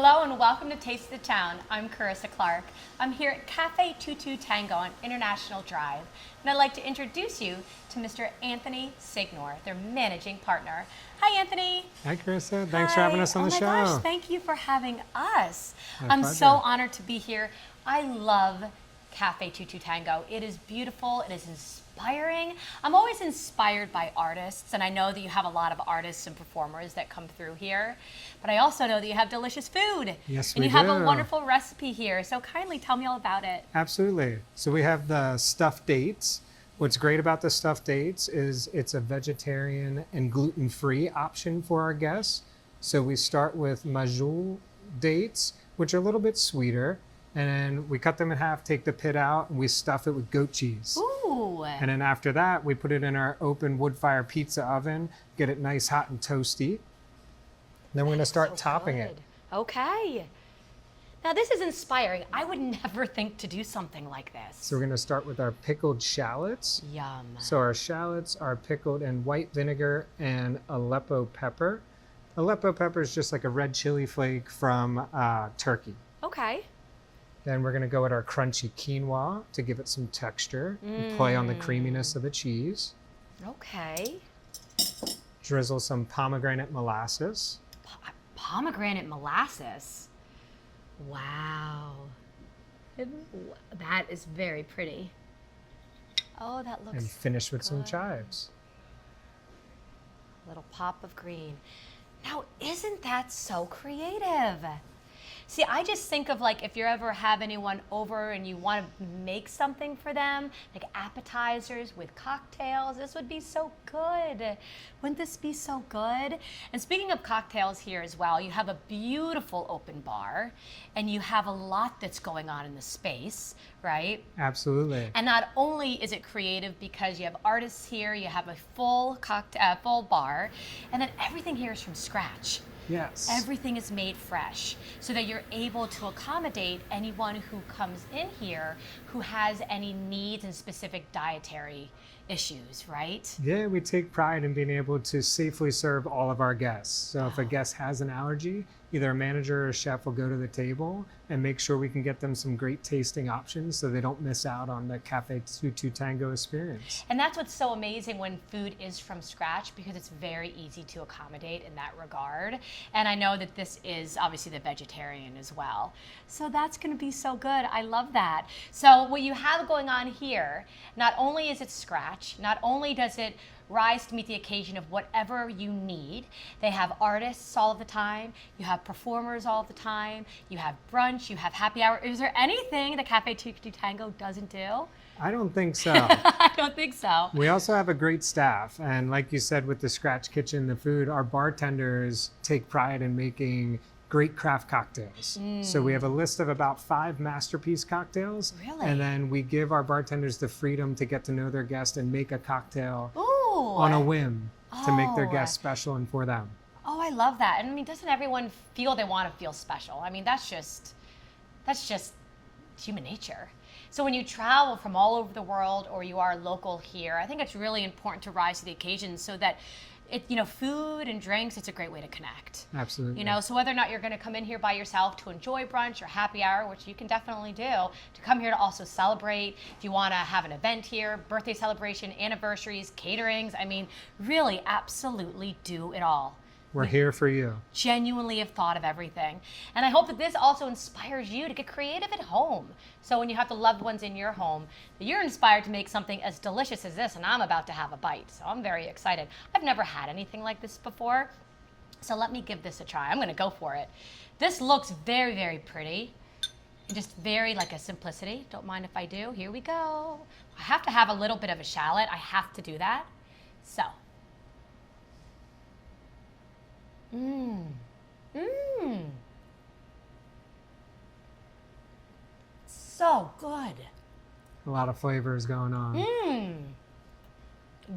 Hello and welcome to Taste of the Town. I'm Carissa Clark. I'm here at Café Tango on International Drive, and I'd like to introduce you to Mr. Anthony Signor, their managing partner. Hi, Anthony. Hi, Carissa. Thanks for having us on the show. Oh my gosh, thank you for having us. My I'm pleasure. so honored to be here. I love Café Tango. It is beautiful. It is inspiring. I'm always inspired by artists, and I know that you have a lot of artists and performers that come through here. But I also know that you have delicious food. Yes, and we you have a do. wonderful recipe here. So kindly tell me all about it. Absolutely. So we have the stuffed dates. What's great about the stuffed dates is it's a vegetarian and gluten-free option for our guests. So we start with majul dates, which are a little bit sweeter. And then we cut them in half, take the pit out, and we stuff it with goat cheese. Ooh. And then after that, we put it in our open wood fire pizza oven, get it nice, hot, and toasty. Then we're going to start topping it. Okay. Now this is inspiring. I would never think to do something like this. So we're going to start with our pickled shallots. Yum. So our shallots are pickled in white vinegar and Aleppo pepper. Aleppo pepper is just like a red chili flake from Turkey. Okay. Then we're going to go with our crunchy quinoa to give it some texture and play on the creaminess of the cheese. Okay. Drizzle some pomegranate molasses. Pomegranate molasses. Wow. That is very pretty. Oh, that looks And finish with some good. chives. A little pop of green. Now, isn't that so creative? See, I just think of like if you ever have anyone over and you want to make something for them, like appetizers with cocktails, this would be so good. Wouldn't this be so good? And speaking of cocktails here as well, you have a beautiful open bar and you have a lot that's going on in the space, right? Absolutely. And not only is it creative because you have artists here, you have a full full bar, and then everything here is from scratch. Yes. Everything is made fresh so that you're able to accommodate anyone who comes in here who has any needs and specific dietary issues, right? Yeah, we take pride in being able to safely serve all of our guests. So if a guest has an allergy, either a manager or a chef will go to the table and make sure we can get them some great tasting options so they don't miss out on the Café Tango experience. And that's what's so amazing when food is from scratch, because it's very easy to accommodate in that regard. And I know that this is obviously the vegetarian as well. So that's going to be so good. I love that. So what you have going on here, not only is it scratch, not only does it rise to meet the occasion of whatever you need. They have artists all the time. You have performers all the time. You have brunch. You have happy hour. Is there anything that Café Tango doesn't do? I don't think so. I don't think so. We also have a great staff. And like you said, with the Scratch Kitchen, the food, our bartenders take pride in making great craft cocktails. So we have a list of about 5 masterpiece cocktails. Really? And then we give our bartenders the freedom to get to know their guest and make a cocktail Ooh. on a whim to make their Oh. guests special and for them. Oh, I love that. And I mean, doesn't everyone feel they want to feel special? I mean, that's just human nature. So when you travel from all over the world or you are local here, I think it's really important to rise to the occasion so that food and drinks, it's a great way to connect. Absolutely. So whether or not you're going to come in here by yourself to enjoy brunch or happy hour, which you can definitely do, to come here to also celebrate, if you want to have an event here, birthday celebration, anniversaries, caterings, I mean, really, absolutely do it all. We're here for you. Genuinely have thought of everything. And I hope that this also inspires you to get creative at home. So when you have the loved ones in your home, that you're inspired to make something as delicious as this, and I'm about to have a bite. So I'm very excited. I've never had anything like this before. So let me give this a try. I'm going to go for it. This looks very, very pretty. And just very like a simplicity. Don't mind if I do. Here we go. I have to have a little bit of a shallot. I have to do that. So. So good. A lot of flavors going on.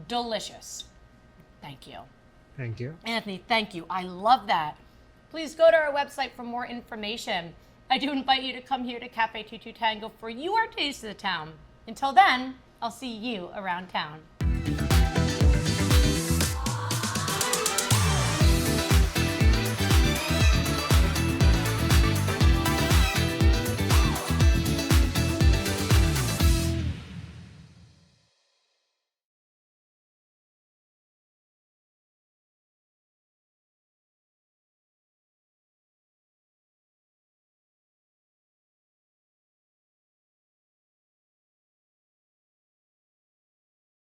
Delicious. Thank you. Thank you. Anthony, thank you. I love that. Please go to our website for more information. I do invite you to come here to Café Tango for your taste of the town. Until then, I'll see you around town.